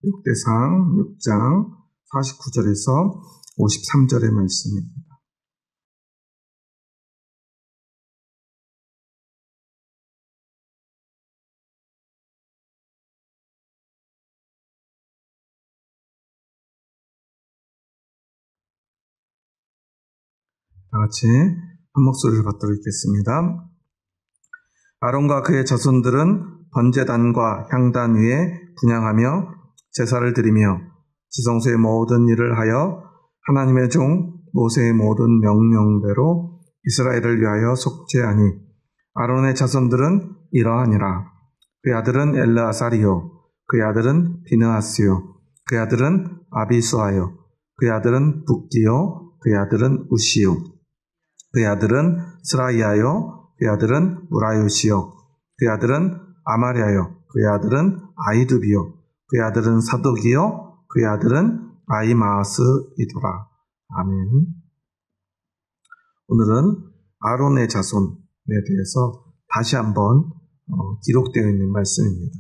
역대상 6장 49절에서 53절의 말씀입니다. 다 같이 한 목소리를 받도록 읽겠습니다. 아론과 그의 자손들은 번제단과 향단 위에 분향하며 제사를 드리며 지성소의 모든 일을 하여 하나님의 종 모세의 모든 명령대로 이스라엘을 위하여 속죄하니 아론의 자손들은 이러하니라. 그의 아들은 엘르아사리요, 그의 아들은 비느하스요, 그의 아들은 아비수아요, 그의 아들은 붓기요, 그의 아들은 우시요, 그의 아들은 스라이아요, 그의 아들은 무라요시요, 그의 아들은 아마랴요, 그의 아들은 아이두비요, 그의 아들은 사독이요, 그의 아들은 아이마스이더라. 아멘. 오늘은 아론의 자손에 대해서 다시 한번 기록되어 있는 말씀입니다.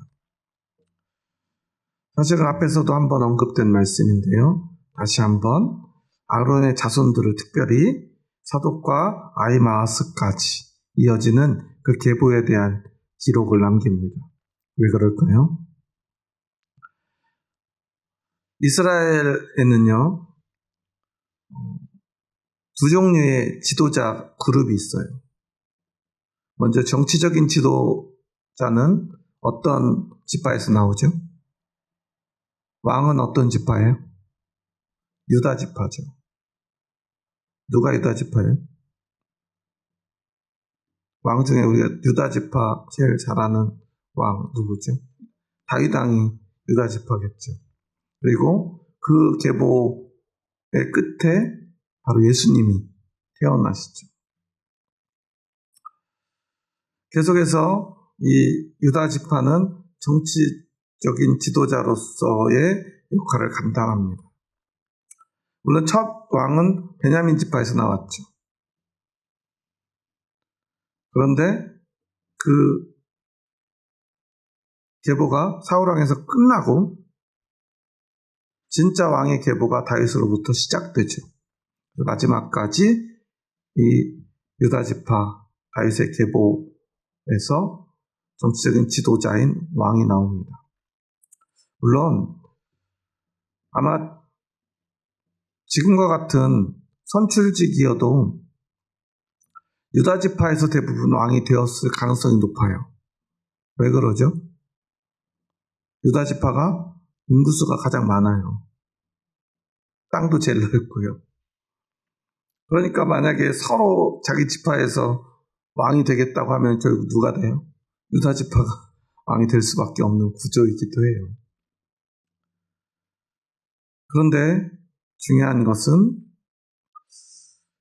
사실은 앞에서도 한번 언급된 말씀인데요. 다시 한번 아론의 자손들을 특별히 사독과 아이마스까지 이어지는 그 계보에 대한 기록을 남깁니다. 왜 그럴까요? 이스라엘에는요, 두 종류의 지도자 그룹이 있어요. 먼저 정치적인 지도자는 어떤 지파에서 나오죠? 왕은 어떤 지파예요? 유다 지파죠. 누가 유다 지파예요? 왕 중에 우리가 유다 지파 제일 잘 아는 왕 누구죠? 다윗 왕이 유다 지파겠죠. 그리고 그 계보의 끝에 바로 예수님이 태어나시죠. 계속해서 이 유다 지파는 정치적인 지도자로서의 역할을 감당합니다. 물론 첫 왕은 베냐민 지파에서 나왔죠. 그런데 그 계보가 사울 왕에서 끝나고 진짜 왕의 계보가 다윗으로부터 시작되죠. 마지막까지 이 유다 지파 다윗의 계보에서 정치적인 지도자인 왕이 나옵니다. 물론 아마 지금과 같은 선출직이어도 유다 지파에서 대부분 왕이 되었을 가능성이 높아요. 왜 그러죠? 유다 지파가 인구수가 가장 많아요. 땅도 제일 넓고요. 그러니까 만약에 서로 자기 지파에서 왕이 되겠다고 하면 결국 누가 돼요? 유다 지파가 왕이 될 수밖에 없는 구조이기도 해요. 그런데 중요한 것은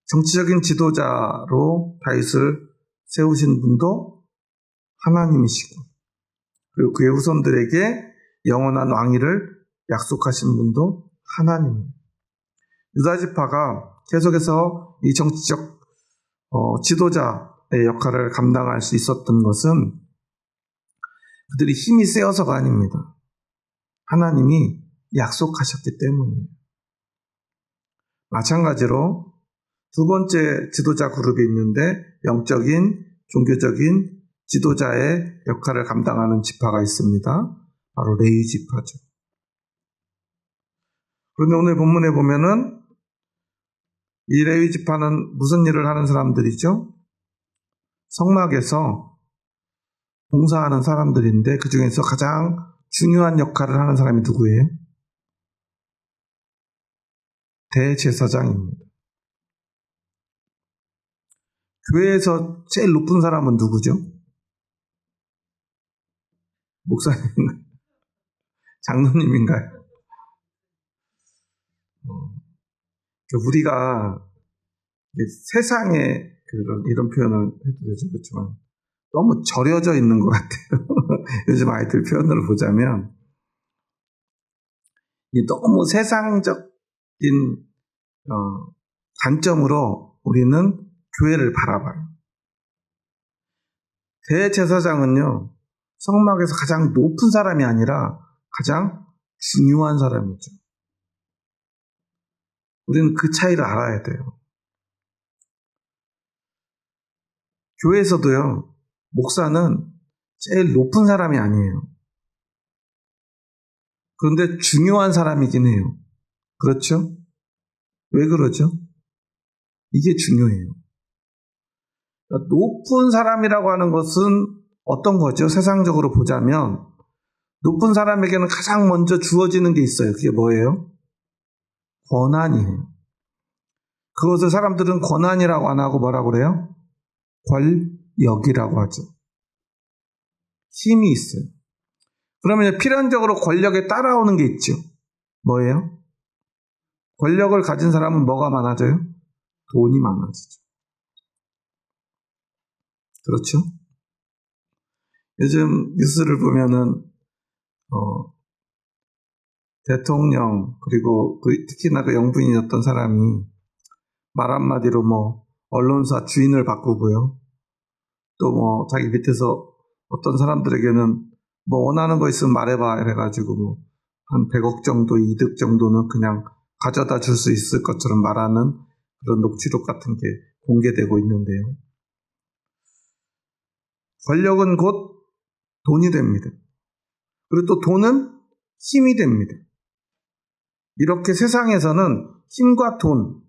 정치적인 지도자로 다윗을 세우신 분도 하나님이시고, 그리고 그의 후손들에게 영원한 왕위를 약속하신 분도 하나님이에요. 유다 지파가 계속해서 이 정치적 지도자의 역할을 감당할 수 있었던 것은 그들이 힘이 세어서가 아닙니다. 하나님이 약속하셨기 때문이에요. 마찬가지로 두 번째 지도자 그룹이 있는데 영적인, 종교적인 지도자의 역할을 감당하는 지파가 있습니다. 바로 레위 지파죠. 그런데 오늘 본문에 보면은 이 레위 지파는 무슨 일을 하는 사람들이죠? 성막에서 봉사하는 사람들인데 그 중에서 가장 중요한 역할을 하는 사람이 누구예요? 대제사장입니다. 교회에서 제일 높은 사람은 누구죠? 목사님인가요? 장로님인가요? 우리가 세상에 이런 표현을 해도 되죠. 그렇지만 너무 절여져 있는 것 같아요. 요즘 아이들 표현을 보자면 너무 세상적인 관점으로 우리는 교회를 바라봐요. 대제사장은요, 성막에서 가장 높은 사람이 아니라 가장 중요한 사람이죠. 우리는 그 차이를 알아야 돼요. 교회에서도요, 목사는 제일 높은 사람이 아니에요. 그런데 중요한 사람이긴 해요. 그렇죠? 왜 그러죠? 이게 중요해요. 그러니까 높은 사람이라고 하는 것은 어떤 거죠? 세상적으로 보자면 높은 사람에게는 가장 먼저 주어지는 게 있어요. 그게 뭐예요? 권한이에요. 그것을 사람들은 권한이라고 안 하고 뭐라고 그래요? 권력이라고 하죠. 힘이 있어요. 그러면 필연적으로 권력에 따라오는 게 있죠. 뭐예요? 권력을 가진 사람은 뭐가 많아져요? 돈이 많아지죠. 그렇죠? 요즘 뉴스를 보면은 대통령 그리고 특히나 그 영부인이었던 사람이 말 한마디로 언론사 주인을 바꾸고요. 또 자기 밑에서 어떤 사람들에게는 원하는 거 있으면 말해봐 이래가지고 한 100억 정도 이득 정도는 그냥 가져다 줄 수 있을 것처럼 말하는 그런 녹취록 같은 게 공개되고 있는데요. 권력은 곧 돈이 됩니다. 그리고 또 돈은 힘이 됩니다. 이렇게 세상에서는 힘과 돈,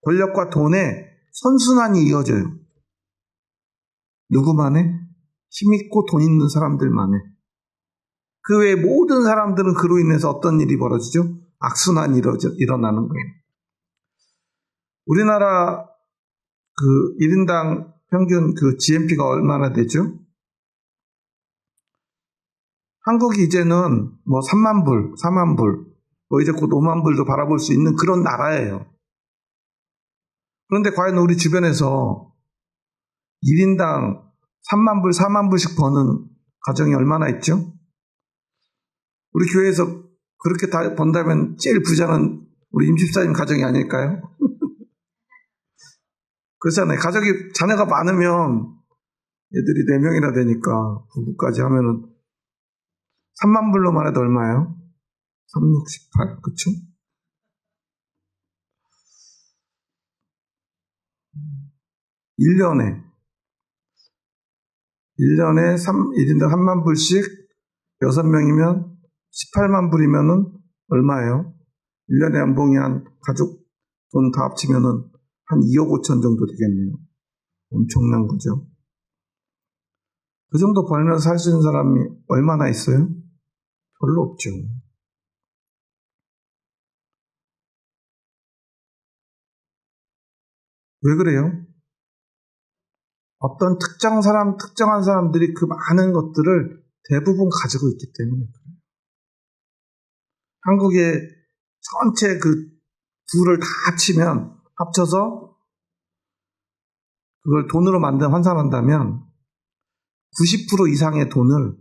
권력과 돈의 선순환이 이어져요. 누구만에? 힘 있고 돈 있는 사람들만에. 그 외에 모든 사람들은 그로 인해서 어떤 일이 벌어지죠? 악순환이 일어나는 거예요. 우리나라 그 1인당 평균 그 GNP가 얼마나 되죠? 한국이 이제는 3만 불, 4만 불, 이제 곧 5만 불도 바라볼 수 있는 그런 나라예요. 그런데 과연 우리 주변에서 1인당 3만 불, 4만 불씩 버는 가정이 얼마나 있죠? 우리 교회에서 그렇게 다 번다면 제일 부자는 우리 임집사님 가정이 아닐까요? 그렇잖아요. 자녀가 많으면 애들이 4명이나 되니까 부부까지 하면은 3만 불로만 해도 얼마예요? 3, 6, 18, 그쵸? (1년에) 1인당 3만 불씩 6명이면 18만 불이면은 얼마예요? 1년에 연봉이 한 가족 돈 다 합치면은 한 2억 5천 정도 되겠네요. 엄청난 거죠. 그 정도 벌면서 살 수 있는 사람이 얼마나 있어요? 별로 없죠. 왜 그래요? 어떤 특정한 사람들이 그 많은 것들을 대부분 가지고 있기 때문에 그래요. 한국의 전체 그 부를 다 합쳐서 그걸 돈으로 환산한다면 90% 이상의 돈을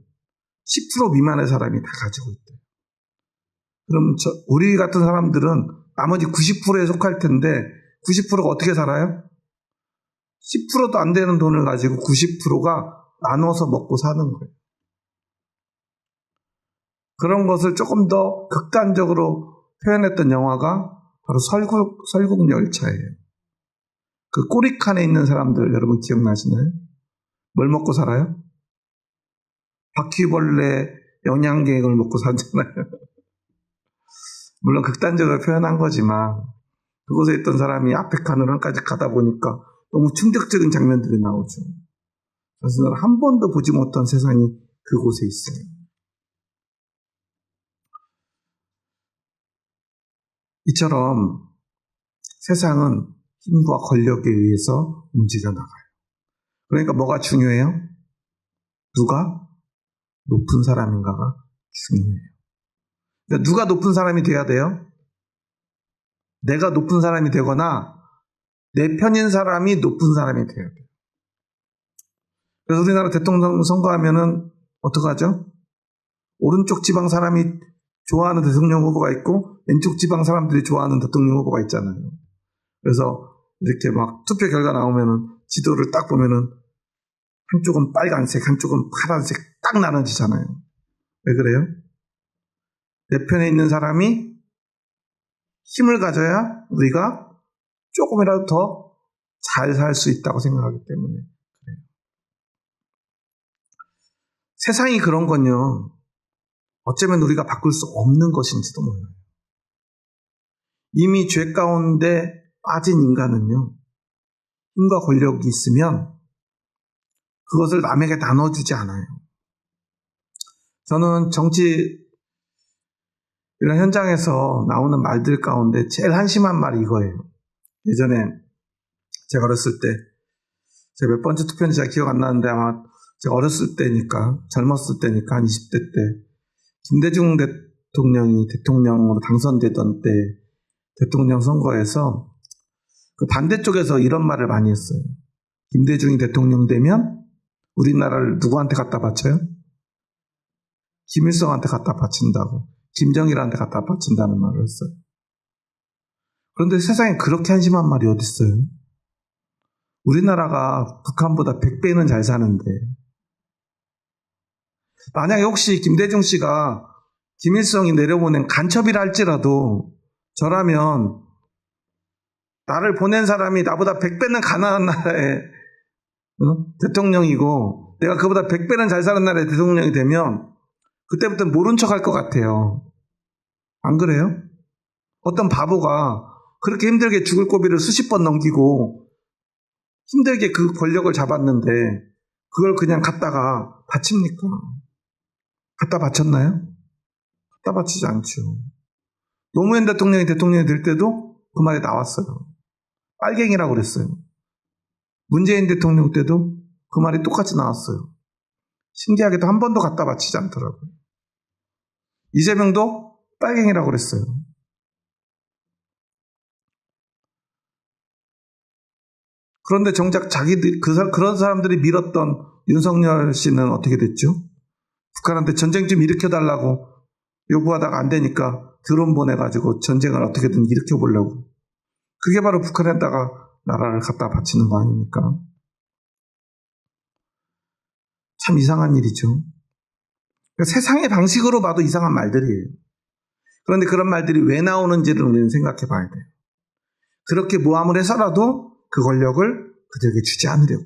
10% 미만의 사람이 다 가지고 있대요. 그럼 우리 같은 사람들은 나머지 90%에 속할 텐데 90%가 어떻게 살아요? 10%도 안 되는 돈을 가지고 90%가 나눠서 먹고 사는 거예요. 그런 것을 조금 더 극단적으로 표현했던 영화가 바로 설국열차예요. 그 꼬리칸에 있는 사람들 여러분 기억나시나요? 뭘 먹고 살아요? 바퀴벌레 영양갱을 먹고 살잖아요. 물론 극단적으로 표현한 거지만 그곳에 있던 사람이 앞에 칸으로 한까지 가다 보니까 너무 충격적인 장면들이 나오죠. 그래서 한 번도 보지 못한 세상이 그곳에 있어요. 이처럼 세상은 힘과 권력에 의해서 움직여 나가요. 그러니까 뭐가 중요해요? 누가 높은 사람인가가 중요해요. 그러니까 누가 높은 사람이 돼야 돼요? 내가 높은 사람이 되거나 내 편인 사람이 높은 사람이 돼야 돼요. 그래서 우리나라 대통령 선거하면은 어떡하죠? 오른쪽 지방 사람이 좋아하는 대통령 후보가 있고 왼쪽 지방 사람들이 좋아하는 대통령 후보가 있잖아요. 그래서 이렇게 투표 결과 나오면은 지도를 딱 보면은 한쪽은 빨간색, 한쪽은 파란색 딱 나눠지잖아요. 왜 그래요? 내 편에 있는 사람이 힘을 가져야 우리가 조금이라도 더 잘 살 수 있다고 생각하기 때문에 그래요. 세상이 그런 건요, 어쩌면 우리가 바꿀 수 없는 것인지도 몰라요. 이미 죄 가운데 빠진 인간은요, 힘과 권력이 있으면 그것을 남에게 나눠주지 않아요. 저는 정치 이런 현장에서 나오는 말들 가운데 제일 한심한 말이 이거예요. 예전에 제가 어렸을 때, 제가 몇 번째 투표인지 잘 기억 안 나는데 아마 제가 어렸을 때니까, 젊었을 때니까 한 20대 때 김대중 대통령이 대통령으로 당선되던 때 대통령 선거에서 그 반대쪽에서 이런 말을 많이 했어요. 김대중이 대통령 되면 우리나라를 누구한테 갖다 바쳐요? 김일성한테 갖다 바친다고, 김정일한테 갖다 바친다는 말을 했어요. 그런데 세상에 그렇게 한심한 말이 어디 있어요? 우리나라가 북한보다 100배는 잘 사는데, 만약에 혹시 김대중 씨가 김일성이 내려보낸 간첩이라 할지라도 저라면 나를 보낸 사람이 나보다 100배는 가난한 나라의 대통령이고 내가 그보다 100배는 잘 사는 나라의 대통령이 되면 그때부터는 모른 척 할 것 같아요. 안 그래요? 어떤 바보가 그렇게 힘들게 죽을 고비를 수십 번 넘기고 힘들게 그 권력을 잡았는데 그걸 그냥 갖다가 바칩니까? 갖다 바쳤나요? 갖다 바치지 않죠. 노무현 대통령이 될 때도 그 말이 나왔어요. 빨갱이라고 그랬어요. 문재인 대통령 때도 그 말이 똑같이 나왔어요. 신기하게도 한 번도 갖다 바치지 않더라고요. 이재명도 빨갱이라고 그랬어요. 그런데 정작 자기들, 그런 사람들이 밀었던 윤석열 씨는 어떻게 됐죠? 북한한테 전쟁 좀 일으켜달라고 요구하다가 안 되니까 드론 보내가지고 전쟁을 어떻게든 일으켜보려고. 그게 바로 북한에다가 나라를 갖다 바치는 거 아닙니까? 참 이상한 일이죠. 그러니까 세상의 방식으로 봐도 이상한 말들이에요. 그런데 그런 말들이 왜 나오는지를 우리는 생각해 봐야 돼요. 그렇게 모함을 해서라도 그 권력을 그들에게 주지 않으려고,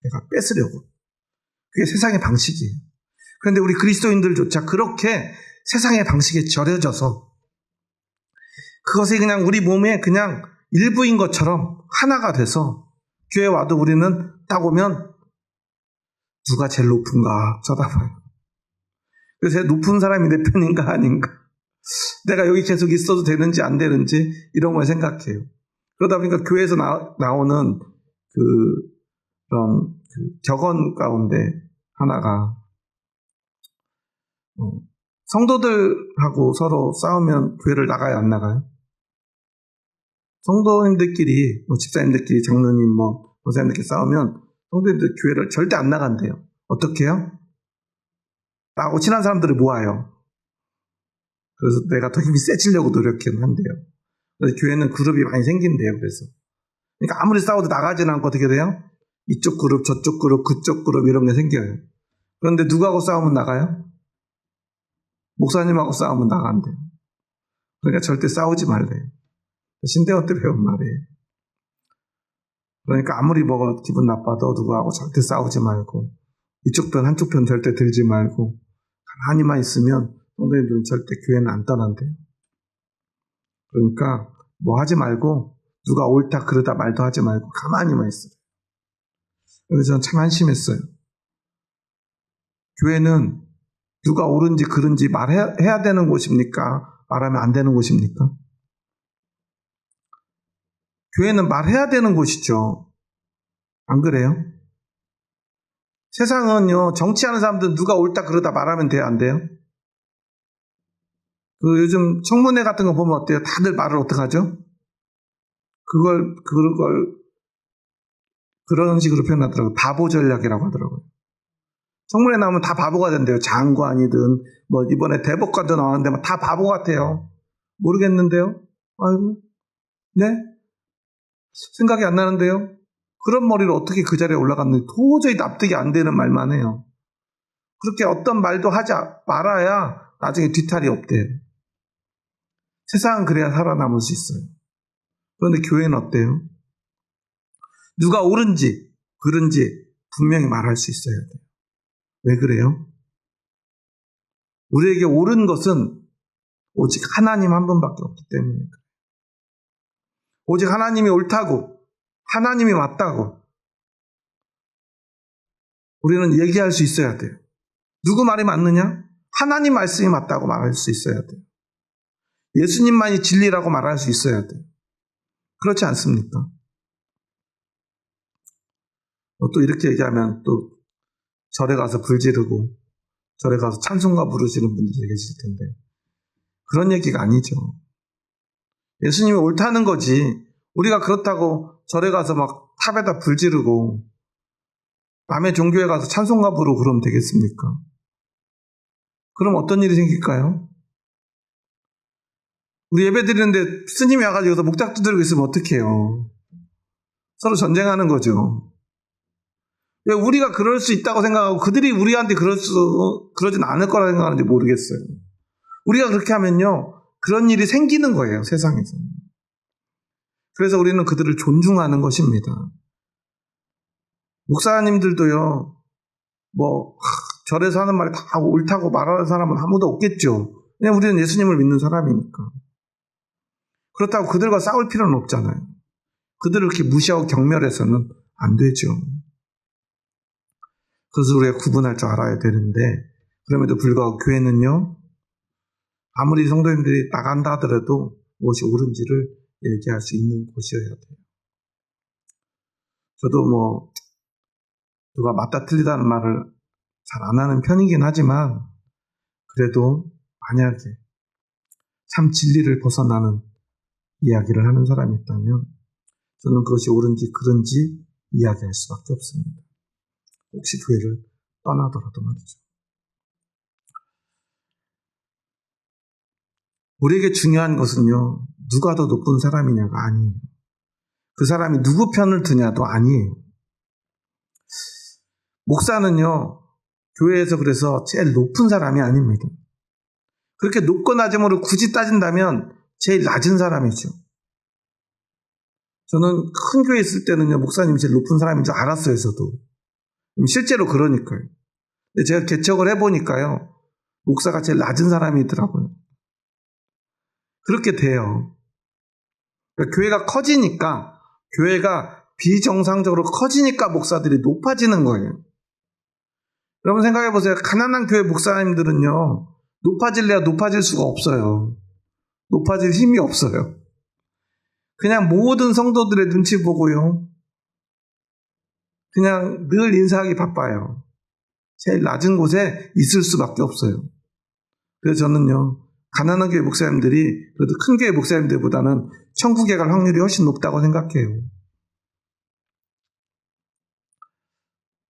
내가 뺏으려고. 그게 세상의 방식이에요. 그런데 우리 그리스도인들조차 그렇게 세상의 방식에 절여져서 그것이 그냥 우리 몸의 그냥 일부인 것처럼 하나가 돼서 교회 와도 우리는 딱 오면 누가 제일 높은가 쳐다봐요. 그래서 높은 사람이 내 편인가 아닌가, 내가 여기 계속 있어도 되는지 안 되는지 이런 걸 생각해요. 그러다 보니까 교회에서 나오는 그런 격언 가운데 하나가 성도들하고 서로 싸우면 교회를 나가요, 안 나가요? 성도님들끼리, 집사님들끼리, 장로님, 목사님들끼리 싸우면 성도님들 교회를 절대 안 나간대요. 어떻게 해요? 나하고 친한 사람들을 모아요. 그래서 내가 더 힘이 세지려고 노력한대요. 그래서 교회는 그룹이 많이 생긴대요. 그래서 그러니까 아무리 싸워도 나가지는 않고 어떻게 돼요? 이쪽 그룹, 저쪽 그룹, 그쪽 그룹 이런 게 생겨요. 그런데 누구하고 싸우면 나가요? 목사님하고 싸우면 나간대요. 그러니까 절대 싸우지 말래요. 신대원 때 배운 말이에요. 그러니까 아무리 기분 나빠도 누구하고 절대 싸우지 말고, 이쪽 편 한쪽 편 절대 들지 말고 가만히만 있으면 성도님들은 절대 교회는 안 떠난대요. 그러니까 하지 말고, 누가 옳다 그러다 말도 하지 말고 가만히만 있어요. 그래서 저는 참 한심했어요. 교회는 누가 옳은지 그른지 말해야 되는 곳입니까? 말하면 안 되는 곳입니까? 교회는 말해야 되는 곳이죠. 안 그래요? 세상은요, 정치하는 사람들은 누가 옳다 그러다 말하면 돼요, 안 돼요? 요즘 청문회 같은 거 보면 어때요? 다들 말을 어떡하죠? 그걸 그런 식으로 표현하더라고요. 바보 전략이라고 하더라고요. 청문회 나오면 다 바보가 된대요. 장관이든 이번에 대법관도 나왔는데 다 바보 같아요. 모르겠는데요? 아이고, 네? 생각이 안 나는데요? 그런 머리로 어떻게 그 자리에 올라갔는지 도저히 납득이 안 되는 말만 해요. 그렇게 어떤 말도 하지 말아야 나중에 뒤탈이 없대요. 세상은 그래야 살아남을 수 있어요. 그런데 교회는 어때요? 누가 옳은지 그른지 분명히 말할 수 있어야 돼요. 왜 그래요? 우리에게 옳은 것은 오직 하나님 한 분밖에 없기 때문에 그래요. 오직 하나님이 옳다고, 하나님이 맞다고 우리는 얘기할 수 있어야 돼요. 누구 말이 맞느냐? 하나님 말씀이 맞다고 말할 수 있어야 돼요. 예수님만이 진리라고 말할 수 있어야 돼요. 그렇지 않습니까? 또 이렇게 얘기하면 또 절에 가서 불 지르고 절에 가서 찬송가 부르시는 분들이 계실 텐데 그런 얘기가 아니죠. 예수님이 옳다는 거지 우리가 그렇다고 절에 가서 막 탑에다 불 지르고 남의 종교에 가서 찬송가 부르고 그러면 되겠습니까? 그럼 어떤 일이 생길까요? 우리 예배 드리는데 스님이 와가지고 목탁 두드리고 있으면 어떡해요? 서로 전쟁하는 거죠. 왜 우리가 그럴 수 있다고 생각하고 그들이 우리한테 그러진 않을 거라 생각하는지 모르겠어요. 우리가 그렇게 하면요 그런 일이 생기는 거예요, 세상에서는. 그래서 우리는 그들을 존중하는 것입니다. 목사님들도요 절에서 하는 말이 다 옳다고 말하는 사람은 아무도 없겠죠. 그냥 우리는 예수님을 믿는 사람이니까. 그렇다고 그들과 싸울 필요는 없잖아요. 그들을 이렇게 무시하고 경멸해서는 안 되죠. 그래서 우리가 구분할 줄 알아야 되는데 그럼에도 불구하고 교회는요 아무리 성도님들이 나간다 하더라도 무엇이 옳은지를 얘기할 수 있는 곳이어야 돼요. 저도 누가 맞다 틀리다는 말을 잘 안 하는 편이긴 하지만 그래도 만약에 참 진리를 벗어나는 이야기를 하는 사람이 있다면 저는 그것이 옳은지 그른지 이야기할 수밖에 없습니다. 혹시 교회를 떠나더라도 말이죠. 우리에게 중요한 것은요 누가 더 높은 사람이냐가 아니에요. 그 사람이 누구 편을 드냐도 아니에요. 목사는요 교회에서 그래서 제일 높은 사람이 아닙니다. 그렇게 높고 낮음으로 굳이 따진다면 제일 낮은 사람이죠. 저는 큰 교회에 있을 때는요 목사님이 제일 높은 사람인 줄 알았어요. 저도 실제로 그러니까요. 근데 제가 개척을 해보니까요 목사가 제일 낮은 사람이더라고요. 그렇게 돼요. 그러니까 교회가 커지니까 교회가 비정상적으로 커지니까 목사들이 높아지는 거예요. 여러분 생각해보세요. 가난한 교회 목사님들은요 높아질래야 높아질 수가 없어요. 높아질 힘이 없어요. 그냥 모든 성도들의 눈치 보고요 그냥 늘 인사하기 바빠요. 제일 낮은 곳에 있을 수밖에 없어요. 그래서 저는요 가난한 교회 목사님들이 그래도 큰 교회 목사님들보다는 천국에 갈 확률이 훨씬 높다고 생각해요.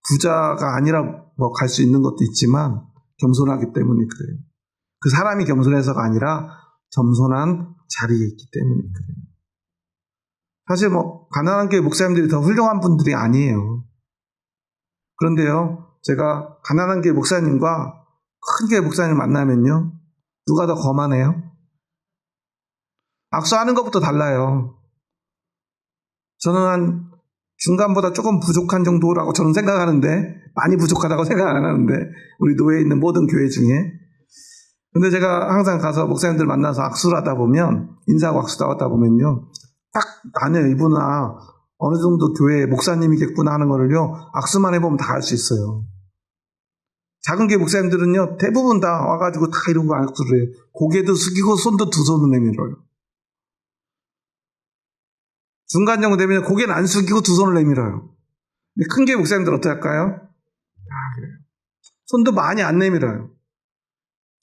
부자가 아니라 갈 수 있는 것도 있지만 겸손하기 때문에 그래요. 그 사람이 겸손해서가 아니라 겸손한 자리에 있기 때문에 그래요. 사실 가난한 교회 목사님들이 더 훌륭한 분들이 아니에요. 그런데요 제가 가난한 교회 목사님과 큰 교회 목사님 만나면요 누가 더 거만해요? 악수하는 것부터 달라요. 저는 한 중간보다 조금 부족한 정도라고 저는 생각하는데 많이 부족하다고 생각 안 하는데 우리 노예에 있는 모든 교회 중에 근데 제가 항상 가서 목사님들 만나서 악수를 하다 보면 인사하고 악수도 하다 보면요 딱 나는 이분은 어느 정도 교회 목사님이겠구나 하는 거를요 악수만 해보면 다 알 수 있어요. 작은 교회 목사님들은요 대부분 다 와가지고 다 이러고 악수를 해요. 고개도 숙이고 손도 두 손을 내밀어요. 중간 정도 되면 고개는 안 숙이고 두 손을 내밀어요. 근데 큰 교회 목사님들 어떻게 할까요? 그래요. 손도 많이 안 내밀어요.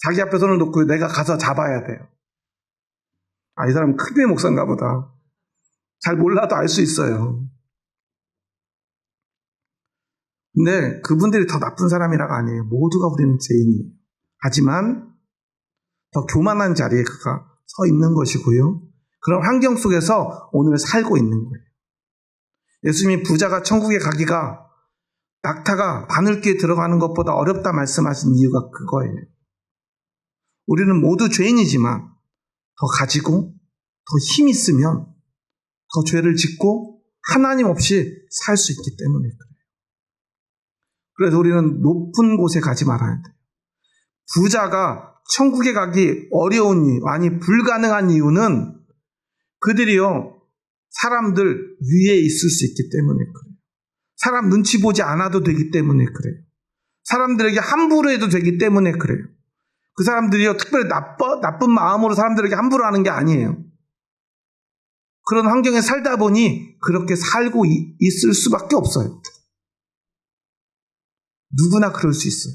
자기 앞에 손을 놓고 내가 가서 잡아야 돼요. 이 사람은 큰 교회 목사인가 보다. 잘 몰라도 알 수 있어요. 근데 그분들이 더 나쁜 사람이라가 아니에요. 모두가 우리는 죄인이에요. 하지만 더 교만한 자리에 그가 서 있는 것이고요. 그런 환경 속에서 오늘 살고 있는 거예요. 예수님이 부자가 천국에 가기가 낙타가 바늘귀에 들어가는 것보다 어렵다 말씀하신 이유가 그거예요. 우리는 모두 죄인이지만 더 가지고 더 힘 있으면 더 죄를 짓고 하나님 없이 살 수 있기 때문에 그래요. 그래서 우리는 높은 곳에 가지 말아야 돼요. 부자가 천국에 가기 어려운 이유, 아니 불가능한 이유는 그들이요 사람들 위에 있을 수 있기 때문에 그래요. 사람 눈치 보지 않아도 되기 때문에 그래요. 사람들에게 함부로 해도 되기 때문에 그래요. 그 사람들이요 특별히 나쁜 마음으로 사람들에게 함부로 하는 게 아니에요. 그런 환경에 살다 보니 그렇게 살고 있을 수밖에 없어요. 누구나 그럴 수 있어요.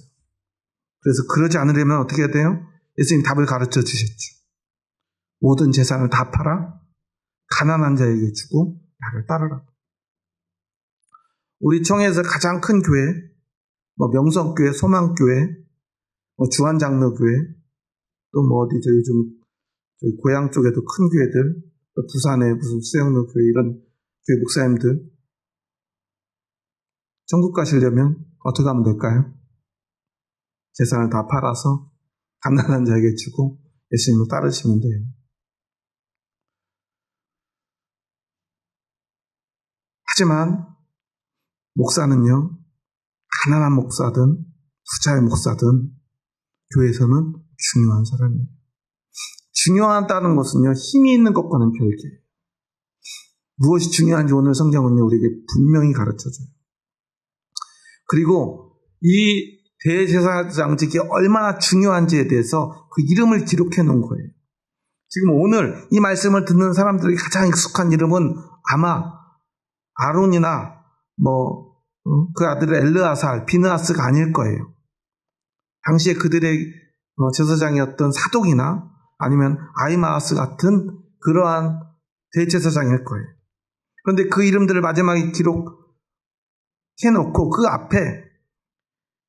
그래서 그러지 않으려면 어떻게 해야 돼요? 예수님 답을 가르쳐 주셨죠. 모든 재산을 다 팔아 가난한 자에게 주고 나를 따르라. 우리 청해에서 가장 큰 교회, 명성교회, 소망교회, 주한장로교회, 또 어디죠 요즘 저희 고향 쪽에도 큰 교회들, 또 부산에 무슨 수영로 교회 이런 교회 목사님들 천국 가시려면 어떻게 하면 될까요? 재산을 다 팔아서 가난한 자에게 주고 예수님을 따르시면 돼요. 하지만 목사는요, 가난한 목사든 부자의 목사든 교회에서는 중요한 사람이에요. 중요하다는 것은요, 힘이 있는 것과는 별개예요. 무엇이 중요한지 오늘 성경은요, 우리에게 분명히 가르쳐줘요. 그리고 이 대제사장직이 얼마나 중요한지에 대해서 그 이름을 기록해 놓은 거예요. 지금 오늘 이 말씀을 듣는 사람들에게 가장 익숙한 이름은 아마 아론이나 그 아들 엘르아살, 비느하스가 아닐 거예요. 당시에 그들의 제사장이었던 사독이나 아니면 아히마아스 같은 그러한 대제사장일 거예요. 그런데 그 이름들을 마지막에 기록해놓고 그 앞에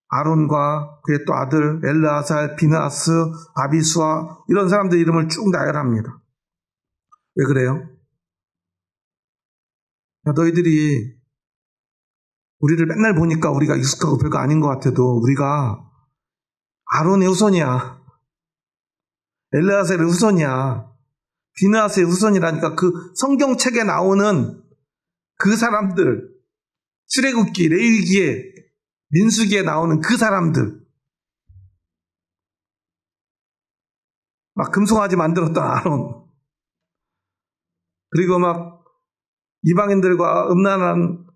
아론과 그의 또 아들 엘르아살, 비느하스, 아비수아 이런 사람들 이름을 쭉 나열합니다. 왜 그래요? 야, 너희들이 우리를 맨날 보니까 우리가 익숙하고 별거 아닌 것 같아도 우리가 아론의 후손이야. 엘르아살의 후손이야. 비느하스의 후손이라니까 그 성경책에 나오는 그 사람들, 출애굽기, 레위기에, 민수기에 나오는 그 사람들, 막 금송아지 만들었던 아론, 그리고 막 이방인들과 음란한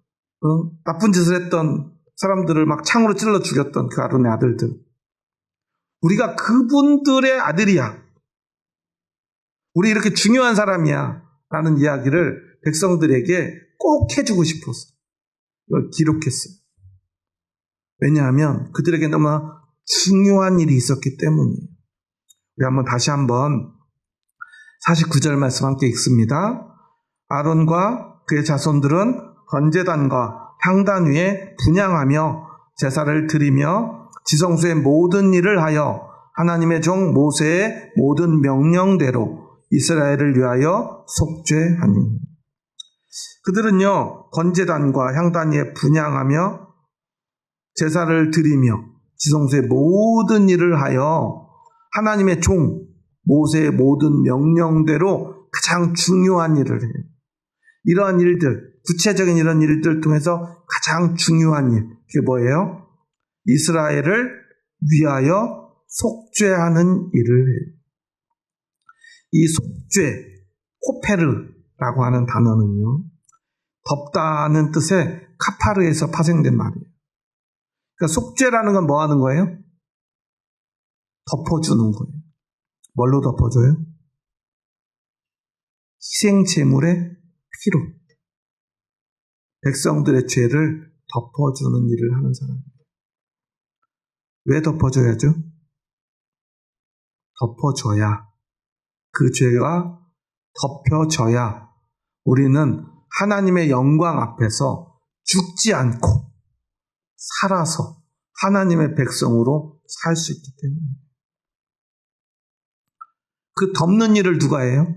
나쁜 짓을 했던 사람들을 막 창으로 찔러 죽였던 그 아론의 아들들, 우리가 그분들의 아들이야. 우리 이렇게 중요한 사람이야. 라는 이야기를 백성들에게 꼭 해주고 싶어서 이걸 기록했어요. 왜냐하면 그들에게 너무나 중요한 일이 있었기 때문이에요. 우리 다시 한번 49절 말씀 함께 읽습니다. 아론과 그의 자손들은 번제단과 향단 위에 분향하며 제사를 드리며 지성소의 모든 일을 하여 하나님의 종 모세의 모든 명령대로 이스라엘을 위하여 속죄하니. 그들은요, 번제단과 향단 위에 분향하며 제사를 드리며 지성소의 모든 일을 하여 하나님의 종 모세의 모든 명령대로 가장 중요한 일을 해요. 이러한 일들, 구체적인 이런 일들 통해서 가장 중요한 일, 그게 뭐예요? 이스라엘을 위하여 속죄하는 일을 해요. 이 속죄, 코페르라고 하는 단어는요, 덮다는 뜻의 카파르에서 파생된 말이에요. 그러니까 속죄라는 건 뭐 하는 거예요? 덮어주는 거예요. 뭘로 덮어줘요? 희생제물의 피로. 백성들의 죄를 덮어주는 일을 하는 사람입니다. 왜 덮어줘야죠? 덮어줘야, 그 죄가 덮여져야 우리는 하나님의 영광 앞에서 죽지 않고 살아서 하나님의 백성으로 살 수 있기 때문입니다. 그 덮는 일을 누가 해요?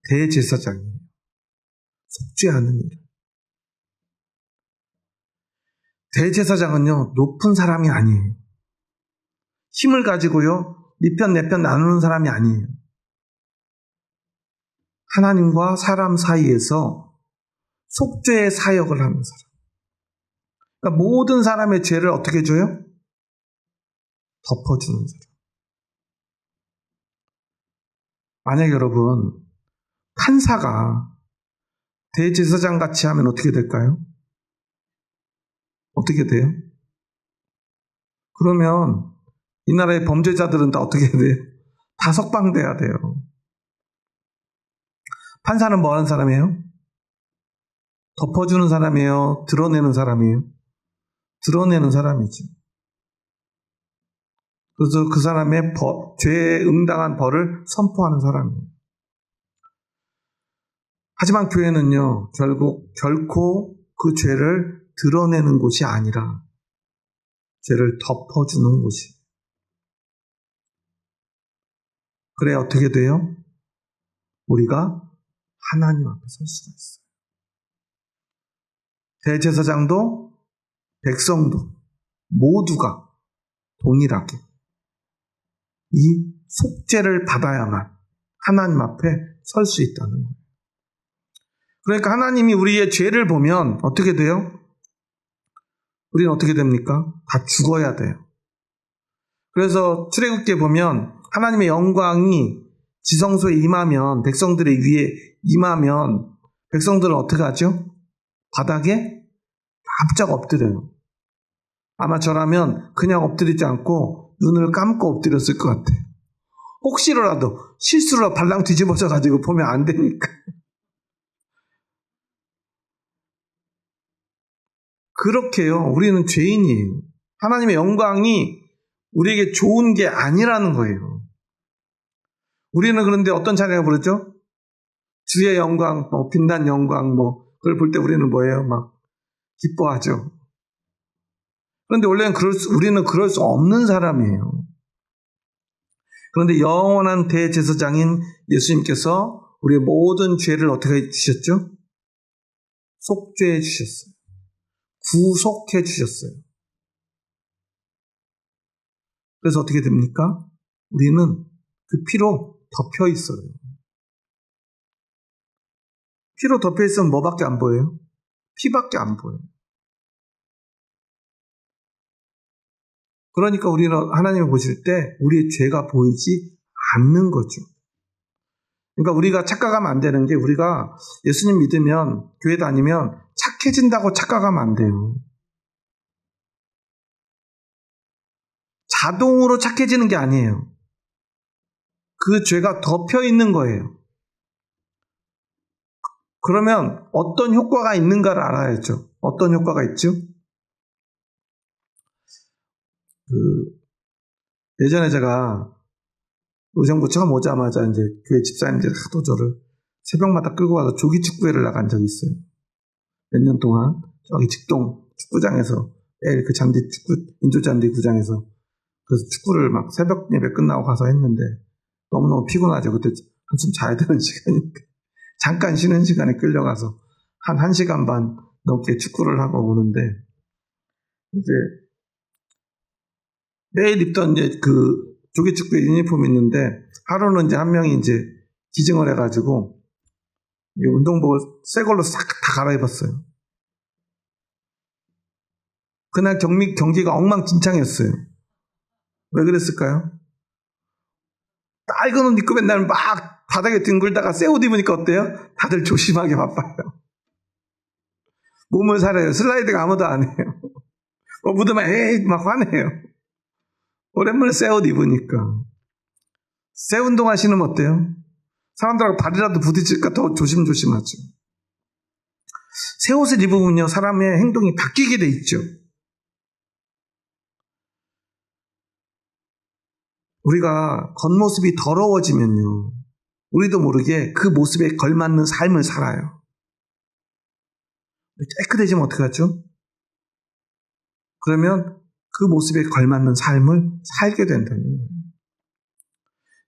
대제사장이에요. 속죄하는 일. 대제사장은요, 높은 사람이 아니에요. 힘을 가지고요, 네 편 내 편 나누는 사람이 아니에요. 하나님과 사람 사이에서 속죄의 사역을 하는 사람. 그러니까 모든 사람의 죄를 어떻게 해줘요? 덮어주는 사람. 만약 여러분 판사가 대제사장 같이 하면 어떻게 될까요? 어떻게 돼요? 그러면 이 나라의 범죄자들은 다 어떻게 해야 돼요? 다 석방돼야 돼요. 판사는 뭐 하는 사람이에요? 덮어주는 사람이에요? 드러내는 사람이에요? 드러내는 사람이죠. 그래서 그 사람의 죄에 응당한 벌을 선포하는 사람이에요. 하지만 교회는요, 결코 그 죄를 드러내는 곳이 아니라 죄를 덮어주는 곳이에요. 그래 어떻게 돼요? 우리가 하나님 앞에 설 수가 있어요. 대제사장도 백성도 모두가 동일하게 이 속죄를 받아야만 하나님 앞에 설 수 있다는 거예요. 그러니까 하나님이 우리의 죄를 보면 어떻게 돼요? 우리는 어떻게 됩니까? 다 죽어야 돼요. 그래서 출애굽기에 보면 하나님의 영광이 지성소에 임하면, 백성들의 위에 임하면 백성들은 어떻게 하죠? 바닥에 깜짝 엎드려요. 아마 저라면 그냥 엎드리지 않고 눈을 감고 엎드렸을 것 같아요. 혹시라도 실수로 발랑 뒤집어져 가지고 보면 안 되니까. 그렇게요. 우리는 죄인이에요. 하나님의 영광이 우리에게 좋은 게 아니라는 거예요. 우리는 그런데 어떤 찬양을 부르죠? 주의 영광, 빛난 영광, 그걸 볼 때 우리는 뭐예요? 막 기뻐하죠. 그런데 원래는 우리는 그럴 수 없는 사람이에요. 그런데 영원한 대제사장인 예수님께서 우리의 모든 죄를 어떻게 해주셨죠? 속죄해 주셨어요. 구속해 주셨어요. 그래서 어떻게 됩니까? 우리는 그 피로 덮여 있어요. 피로 덮여 있으면 뭐밖에 안 보여요? 피밖에 안 보여요. 그러니까 우리는 하나님을 보실 때 우리의 죄가 보이지 않는 거죠. 그러니까 우리가 착각하면 안 되는 게, 우리가 예수님 믿으면, 교회 다니면 착해진다고 착각하면 안 돼요. 자동으로 착해지는 게 아니에요. 그 죄가 덮여 있는 거예요. 그러면 어떤 효과가 있는가를 알아야죠. 어떤 효과가 있죠? 예전에 제가 의정부 처음 오자마자 이제 교회 집사님들이 하도 저를 새벽마다 끌고 가서 조기축구회를 나간 적이 있어요. 몇 년 동안 저기 직동 축구장에서 매일 그 인조잔디 구장에서 그래서 축구를 막 새벽 예배 끝나고 가서 했는데 너무너무 피곤하죠. 그때 한숨 자야 되는 시간이니까 잠깐 쉬는 시간에 끌려가서 한 1시간 반 넘게 축구를 하고 오는데, 이제 매일 입던 이제 그 조기축구 유니폼이 있는데, 하루는 이제 한 명이 이제 기증을 해가지고 운동복을 새 걸로 싹 다 갈아입었어요. 그날 경기가 엉망진창이었어요. 왜 그랬을까요? 빨간 옷 입고 맨날 막 바닥에 뒹굴다가 새 옷 입으니까 어때요? 다들 조심하게 바빠요. 몸을 사려요. 슬라이드가 아무도 안 해요. 묻으면 에이 막 화내요. 오랜만에 새 옷 입으니까. 새 운동화 신으면 어때요? 사람들하고 발이라도 부딪힐까 더 조심하죠. 새 옷을 입으면요, 사람의 행동이 바뀌게 돼 있죠. 우리가 겉모습이 더러워지면요, 우리도 모르게 그 모습에 걸맞는 삶을 살아요. 깨끗해지면 어떡하죠? 그러면 그 모습에 걸맞는 삶을 살게 된다는 거예요.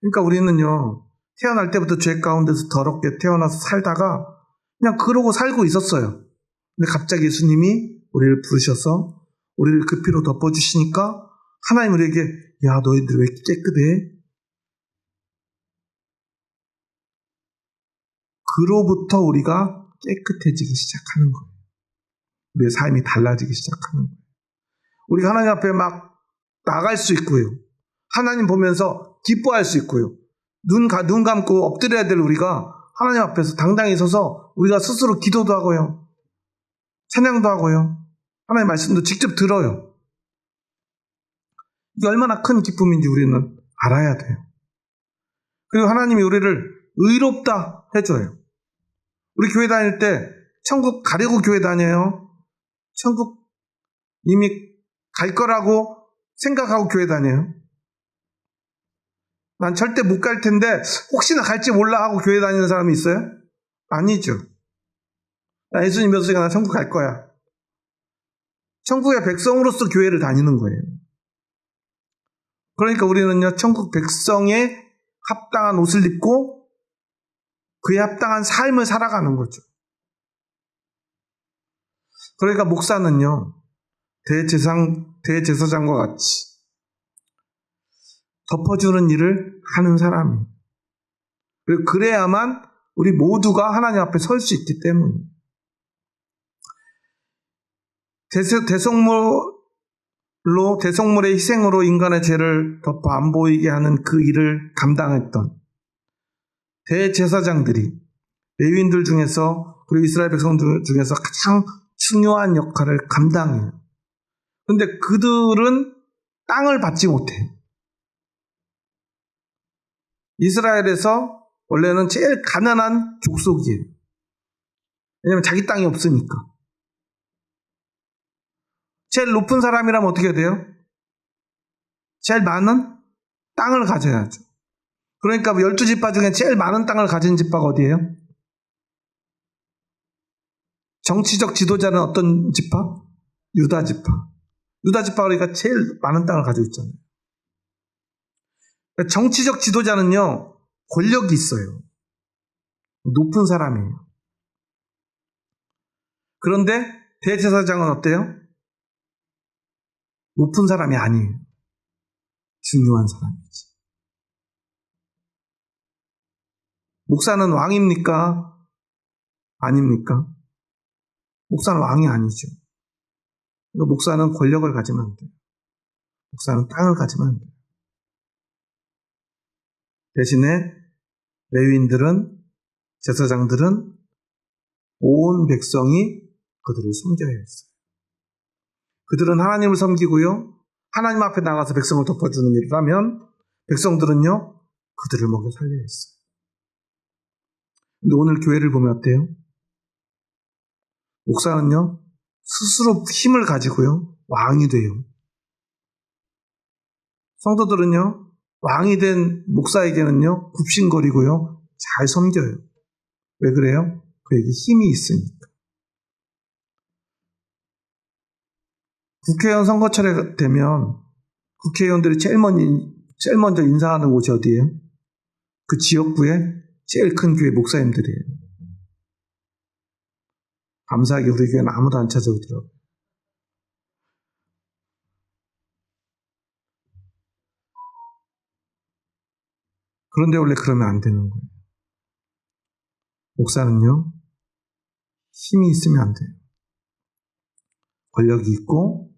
그러니까 우리는요, 태어날 때부터 죄 가운데서 더럽게 태어나서 살다가 그냥 그러고 살고 있었어요. 근데 갑자기 예수님이 우리를 부르셔서 우리를 그 피로 덮어주시니까 하나님 우리에게, 야, 너희들 왜 이렇게 깨끗해? 그로부터 우리가 깨끗해지기 시작하는 거예요. 우리의 삶이 달라지기 시작하는 거예요. 우리가 하나님 앞에 막 나갈 수 있고요. 하나님 보면서 기뻐할 수 있고요. 눈 감고 엎드려야 될 우리가 하나님 앞에서 당당히 서서 우리가 스스로 기도도 하고요. 찬양도 하고요. 하나님의 말씀도 직접 들어요. 이게 얼마나 큰 기쁨인지 우리는 알아야 돼요. 그리고 하나님이 우리를 의롭다 해줘요. 우리 교회 다닐 때 천국 가려고 교회 다녀요. 천국 이미 갈 거라고 생각하고 교회 다녀요. 난 절대 못 갈 텐데 혹시나 갈지 몰라 하고 교회 다니는 사람이 있어요? 아니죠. 나 예수님 믿었으니까 나 천국 갈 거야. 천국의 백성으로서 교회를 다니는 거예요. 그러니까 우리는요, 천국 백성에 합당한 옷을 입고 그에 합당한 삶을 살아가는 거죠. 그러니까 목사는요, 대제사장과 같이 덮어주는 일을 하는 사람이에요. 그리고 그래야만 우리 모두가 하나님 앞에 설 수 있기 때문이에요. 대속물의 희생으로 인간의 죄를 덮어 안 보이게 하는 그 일을 감당했던 대제사장들이 레위인들 중에서 그리고 이스라엘 백성들 중에서 가장 중요한 역할을 감당해요. 그런데 그들은 땅을 받지 못해요. 이스라엘에서 원래는 제일 가난한 족속이에요. 왜냐하면 자기 땅이 없으니까. 제일 높은 사람이라면 어떻게 돼요? 제일 많은 땅을 가져야죠. 그러니까 12지파 중에 제일 많은 땅을 가진 지파가 어디예요? 정치적 지도자는 어떤 지파? 유다지파. 유다지파가 그러니까 제일 많은 땅을 가지고 있잖아요. 그러니까 정치적 지도자는요, 권력이 있어요. 높은 사람이에요. 그런데 대제사장은 어때요? 높은 사람이 아니에요. 중요한 사람이지. 목사는 왕입니까? 아닙니까? 목사는 왕이 아니죠. 그러니까 목사는 권력을 가지면 안 돼요. 목사는 땅을 가지면 안 돼요. 대신에 레위인들은, 제사장들은 온 백성이 그들을 섬겨야 했어요. 그들은 하나님을 섬기고요, 하나님 앞에 나가서 백성을 덮어주는 일을 하면 백성들은요, 그들을 먹여 살려야 했어요. 근데 오늘 교회를 보면 어때요? 목사는요, 스스로 힘을 가지고요, 왕이 돼요. 성도들은요, 왕이 된 목사에게는요, 굽신거리고요, 잘 섬겨요. 왜 그래요? 그에게 힘이 있으니까. 국회의원 선거철에 되면 국회의원들이 제일 먼저 인사하는 곳이 어디예요? 그 지역구에 제일 큰 교회 목사님들이에요. 감사하게 우리 교회는 아무도 안 찾아오더라고요. 그런데 원래 그러면 안 되는 거예요. 목사는요, 힘이 있으면 안 돼요. 권력이 있고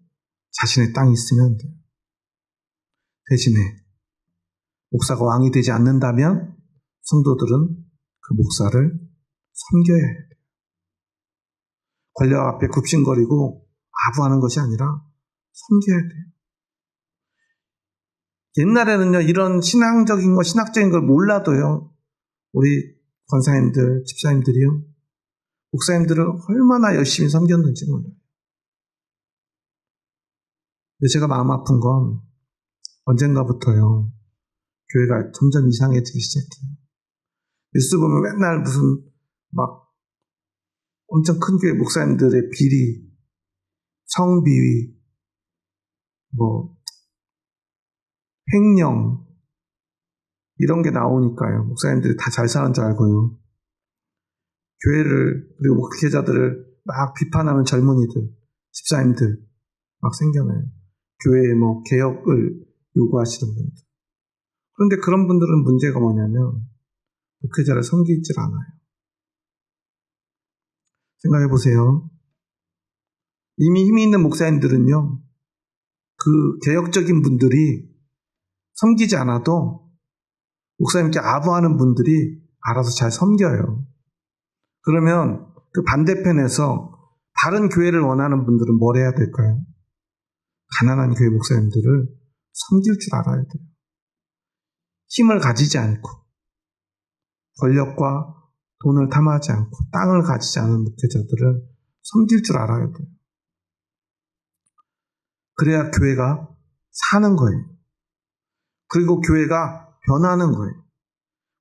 자신의 땅이 있으면 안 돼요. 대신에 목사가 왕이 되지 않는다면 성도들은 그 목사를 섬겨야 해요. 권력 앞에 굽신거리고 아부하는 것이 아니라 섬겨야 돼요. 옛날에는요, 이런 신앙적인 거, 신학적인 걸 몰라도요, 우리 권사님들, 집사님들이요, 목사님들을 얼마나 열심히 섬겼는지 몰라요. 근데 제가 마음 아픈 건 언젠가부터요, 교회가 점점 이상해지기 시작해요. 뉴스 보면 맨날 무슨 막 엄청 큰 교회 목사님들의 비리, 성비위, 횡령, 이런 게 나오니까요. 목사님들이 다 잘 사는 줄 알고요. 교회를, 그리고 목회자들을 막 비판하는 젊은이들, 집사님들 막 생겨나요. 교회에 개혁을 요구하시는 분들. 그런데 그런 분들은 문제가 뭐냐면 목회자를 섬기질 않아요. 생각해 보세요. 이미 힘이 있는 목사님들은요, 그 개혁적인 분들이 섬기지 않아도 목사님께 아부하는 분들이 알아서 잘 섬겨요. 그러면 그 반대편에서 다른 교회를 원하는 분들은 뭘 해야 될까요? 가난한 교회 목사님들을 섬길 줄 알아야 돼요. 힘을 가지지 않고 권력과 돈을 탐하지 않고 땅을 가지지 않은 목회자들을 섬길 줄 알아야 돼요. 그래야 교회가 사는 거예요. 그리고 교회가 변하는 거예요.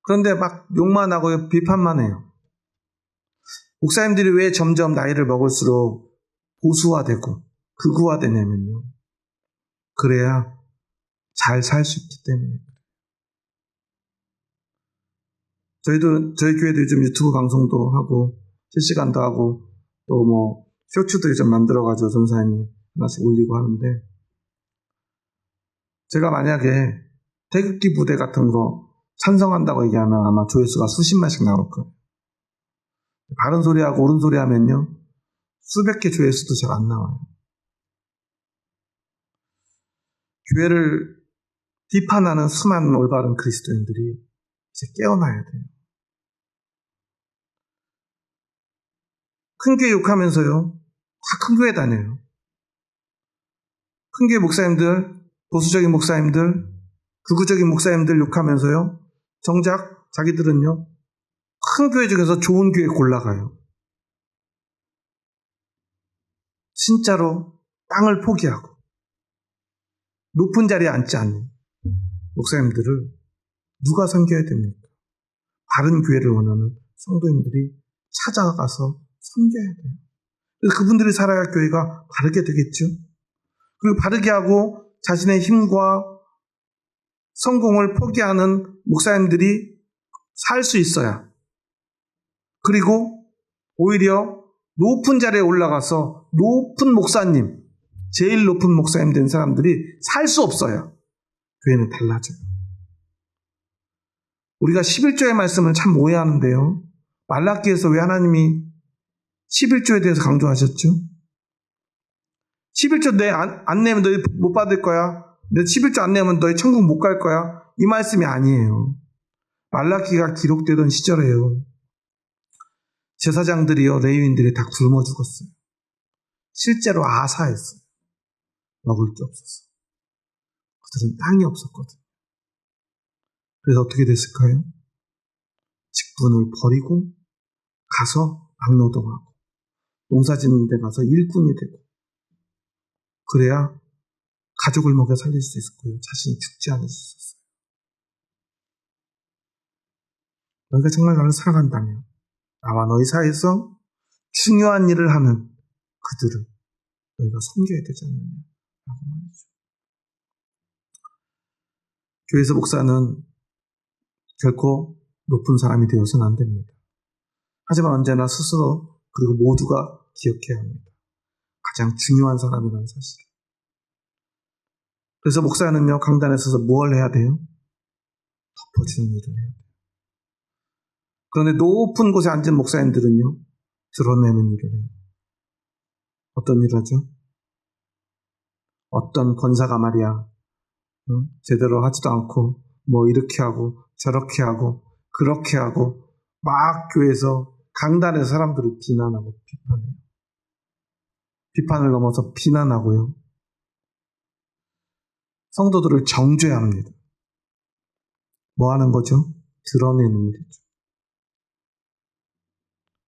그런데 막 욕만 하고 비판만 해요. 목사님들이 왜 점점 나이를 먹을수록 보수화되고 극우화되냐면요, 그래야 잘 살 수 있기 때문에. 저희 교회도 요즘 유튜브 방송도 하고 실시간도 하고 또 뭐 쇼츠도 요즘 만들어가지고 전사님이 하나씩 올리고 하는데, 제가 만약에 태극기 부대 같은 거 찬성한다고 얘기하면 아마 조회수가 수십만씩 나올 거예요. 바른 소리하고 옳은 소리 하면요, 수백 개 조회수도 잘 안 나와요. 교회를 비판하는 수많은 올바른 그리스도인들이 이제 깨어나야 돼요. 큰 교회 욕하면서요, 다 큰 교회 다녀요. 큰 교회 목사님들, 보수적인 목사님들, 극우적인 목사님들 욕하면서요, 정작 자기들은요, 큰 교회 중에서 좋은 교회 골라가요. 진짜로 땅을 포기하고 높은 자리에 앉지 않는 목사님들을 누가 섬겨야 됩니까? 바른 교회를 원하는 성도님들이 찾아가서 섬겨야 돼요. 그래서 그분들이 살아야 교회가 바르게 되겠죠. 그리고 바르게 하고 자신의 힘과 성공을 포기하는 목사님들이 살 수 있어야, 그리고 오히려 높은 자리에 올라가서 높은 목사님, 제일 높은 목사님 된 사람들이 살 수 없어야 교회는 달라져요. 우리가 11조의 말씀을 참 오해하는데요, 말라기에서 왜 하나님이 11조에 대해서 강조하셨죠? 11조 내 안 내면 너희 못 받을 거야. 내 11조 안 내면 너희 천국 못 갈 거야. 이 말씀이 아니에요. 말라기가 기록되던 시절에요, 제사장들이요, 레위인들이 다 굶어 죽었어요. 실제로 아사했어요. 먹을 게 없었어요. 그들은 땅이 없었거든요. 그래서 어떻게 됐을까요? 직분을 버리고 가서 막노동하고 농사 짓는 데 가서 일꾼이 되고, 그래야 가족을 먹여 살릴 수 있었고요, 자신이 죽지 않을 수 있었어요. 너희가 정말 나를 사랑한다면 나와 너희 사이에서 중요한 일을 하는 그들을 너희가 섬겨야 되지 않느냐라고 말이죠. 교회에서 목사는 결코 높은 사람이 되어서는 안 됩니다. 하지만 언제나 스스로 그리고 모두가 기억해야 합니다. 가장 중요한 사람이라는 사실. 그래서 목사는요, 강단에 서서 뭘 해야 돼요? 덮어주는 일을 해야 돼요. 그런데 높은 곳에 앉은 목사님들은요, 드러내는 일을 해요. 어떤 일을 하죠? 어떤 권사가 말이야, 제대로 하지도 않고 뭐 이렇게 하고 저렇게 하고 그렇게 하고 막 교회에서 강단에서 사람들을 비난하고 비판해요. 비판을 넘어서 비난하고요, 성도들을 정죄합니다. 뭐 하는 거죠? 드러내는 일이죠.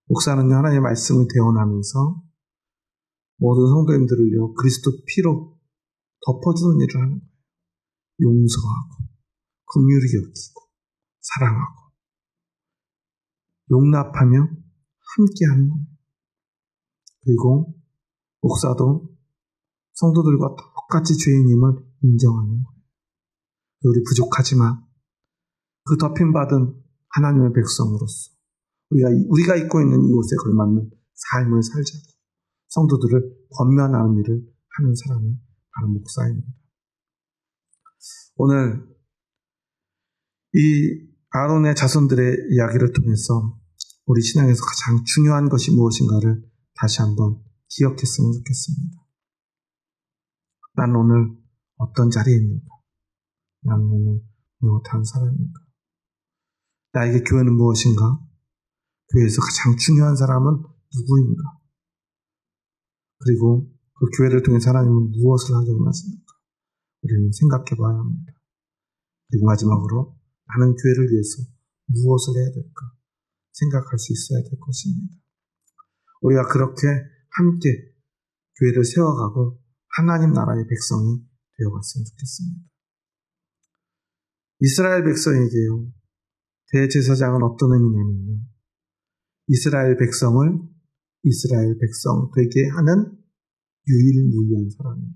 목사는요, 하나님의 말씀을 대언하면서 모든 성도님들을요, 그리스도 피로 덮어주는 일을 하는 거예요. 용서하고 긍휼히 여기고 사랑하고 용납하며 함께하는 거예요. 그리고 목사도 성도들과 똑같이 죄인임을 인정하는 거예요. 우리 부족하지만 그 덮임받은 하나님의 백성으로서 우리가 입고 있는 이옷에 걸맞는 삶을 살자고 성도들을 권면하는 일을 하는 사람이 바로 목사입니다. 오늘 이 아론의 자손들의 이야기를 통해서 우리 신앙에서 가장 중요한 것이 무엇인가를 다시 한번 기억했으면 좋겠습니다. 난 오늘 어떤 자리에 있는가? 난 오늘 무엇한 사람인가? 나에게 교회는 무엇인가? 교회에서 가장 중요한 사람은 누구인가? 그리고 그 교회를 통해 하나님은 무엇을 하기 원하십니까? 우리는 생각해 봐야 합니다. 그리고 마지막으로 나는 교회를 위해서 무엇을 해야 될까? 생각할 수 있어야 될 것입니다. 우리가 그렇게 함께 교회를 세워가고 하나님 나라의 백성이 되어갔으면 좋겠습니다. 이스라엘 백성에게요, 대제사장은 어떤 의미냐면요, 이스라엘 백성을 이스라엘 백성 되게 하는 유일무이한 사람이에요.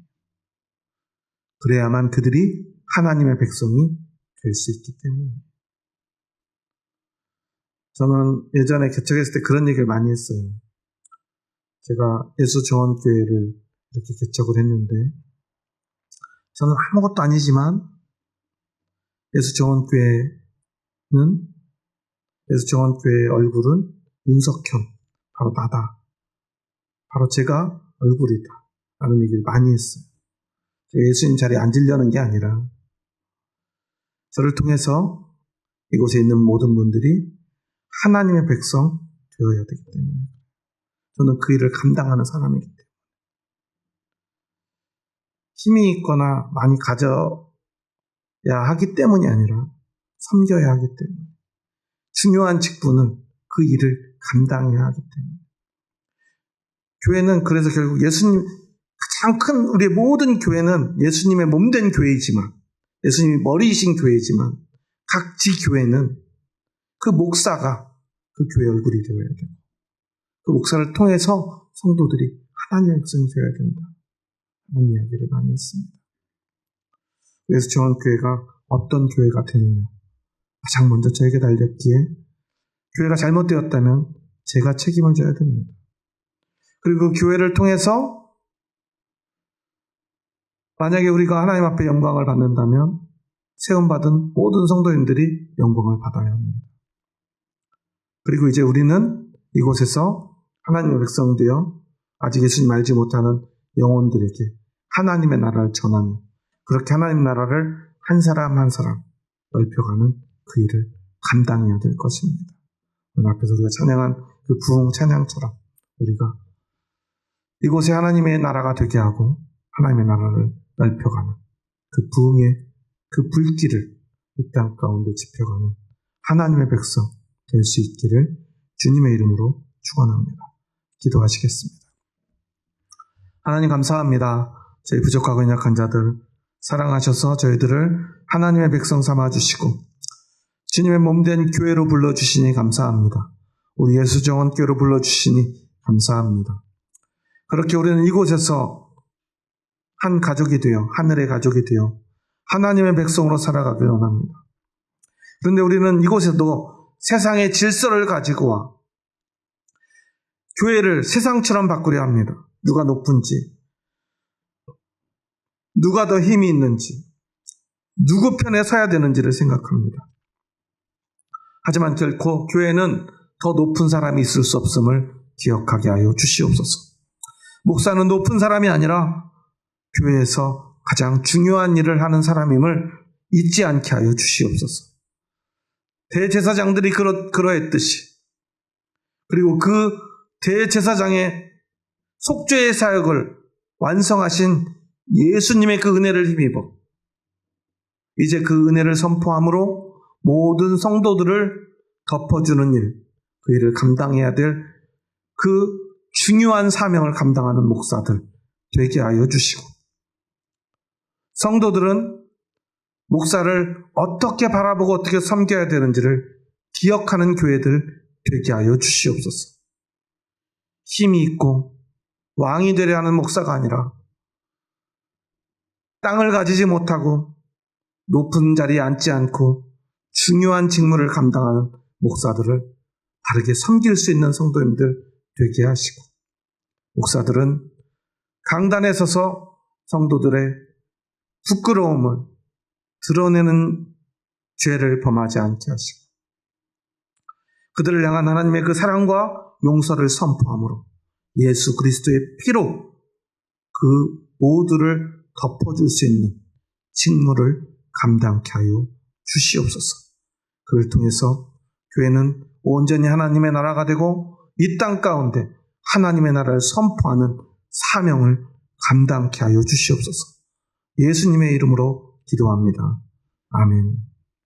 그래야만 그들이 하나님의 백성이 될 수 있기 때문이에요. 저는 예전에 개척했을 때 그런 얘기를 많이 했어요. 제가 예수정원교회를 이렇게 개척을 했는데, 저는 아무것도 아니지만 예수정원교회의 얼굴은 윤석현, 바로 나다. 바로 제가 얼굴이다. 라는 얘기를 많이 했어요. 제가 예수님 자리에 앉으려는 게 아니라 저를 통해서 이곳에 있는 모든 분들이 하나님의 백성 되어야 되기 때문에 저는 그 일을 감당하는 사람이기 때문에 힘이 있거나 많이 가져야 하기 때문이 아니라 섬겨야 하기 때문에 중요한 직분을 그 일을 감당해야 하기 때문에 교회는 그래서 결국 예수님 가장 큰 우리의 모든 교회는 예수님의 몸된 교회이지만 예수님이 머리이신 교회이지만 각 지교회는 그 목사가 그 교회 얼굴이 되어야 되고 그 목사를 통해서 성도들이 하나님의 백성이 되어야 된다 하는 이야기를 많이 했습니다. 그래서 정원교회가 어떤 교회가 되느냐 가장 먼저 저에게 달렸기에 교회가 잘못되었다면 제가 책임을 져야 됩니다. 그리고 그 교회를 통해서 만약에 우리가 하나님 앞에 영광을 받는다면 세움받은 모든 성도님들이 영광을 받아야 합니다. 그리고 이제 우리는 이곳에서 하나님의 백성 되어 아직 예수님 알지 못하는 영혼들에게 하나님의 나라를 전하며 그렇게 하나님 나라를 한 사람 한 사람 넓혀가는 그 일을 감당해야 될 것입니다. 오늘 앞에서 우리가 찬양한 그 부흥 찬양처럼 우리가 이곳에 하나님의 나라가 되게 하고 하나님의 나라를 넓혀가는 그 부흥의 그 불길을 이 땅 가운데 지펴가는 하나님의 백성 될 수 있기를 주님의 이름으로 축원합니다. 기도하시겠습니다. 하나님 감사합니다. 저희 부족하고 연약한 자들 사랑하셔서 저희들을 하나님의 백성 삼아주시고 주님의 몸된 교회로 불러주시니 감사합니다. 우리 예수정원교회로 불러주시니 감사합니다. 그렇게 우리는 이곳에서 한 가족이 되어 하늘의 가족이 되어 하나님의 백성으로 살아가길 원합니다. 그런데 우리는 이곳에도 세상의 질서를 가지고 와 교회를 세상처럼 바꾸려 합니다. 누가 높은지, 누가 더 힘이 있는지, 누구 편에 서야 되는지를 생각합니다. 하지만 결코 교회는 더 높은 사람이 있을 수 없음을 기억하게 하여 주시옵소서. 목사는 높은 사람이 아니라 교회에서 가장 중요한 일을 하는 사람임을 잊지 않게 하여 주시옵소서. 대제사장들이 그러했듯이 그리고 그 대제사장의 속죄의 사역을 완성하신 예수님의 그 은혜를 힘입어 이제 그 은혜를 선포함으로 모든 성도들을 덮어주는 일, 그 일을 감당해야 될 그 중요한 사명을 감당하는 목사들 되게 하여 주시고 성도들은 목사를 어떻게 바라보고 어떻게 섬겨야 되는지를 기억하는 교회들 되게 하여 주시옵소서. 힘이 있고 왕이 되려 하는 목사가 아니라 땅을 가지지 못하고 높은 자리에 앉지 않고 중요한 직무를 감당하는 목사들을 바르게 섬길 수 있는 성도님들 되게 하시고 목사들은 강단에 서서 성도들의 부끄러움을 드러내는 죄를 범하지 않게 하시고 그들을 향한 하나님의 그 사랑과 용서를 선포함으로 예수 그리스도의 피로 그 모두를 덮어줄 수 있는 직무를 감당케 하여 주시옵소서. 그를 통해서 교회는 온전히 하나님의 나라가 되고 이 땅 가운데 하나님의 나라를 선포하는 사명을 감당케 하여 주시옵소서. 예수님의 이름으로 기도합니다. 아멘.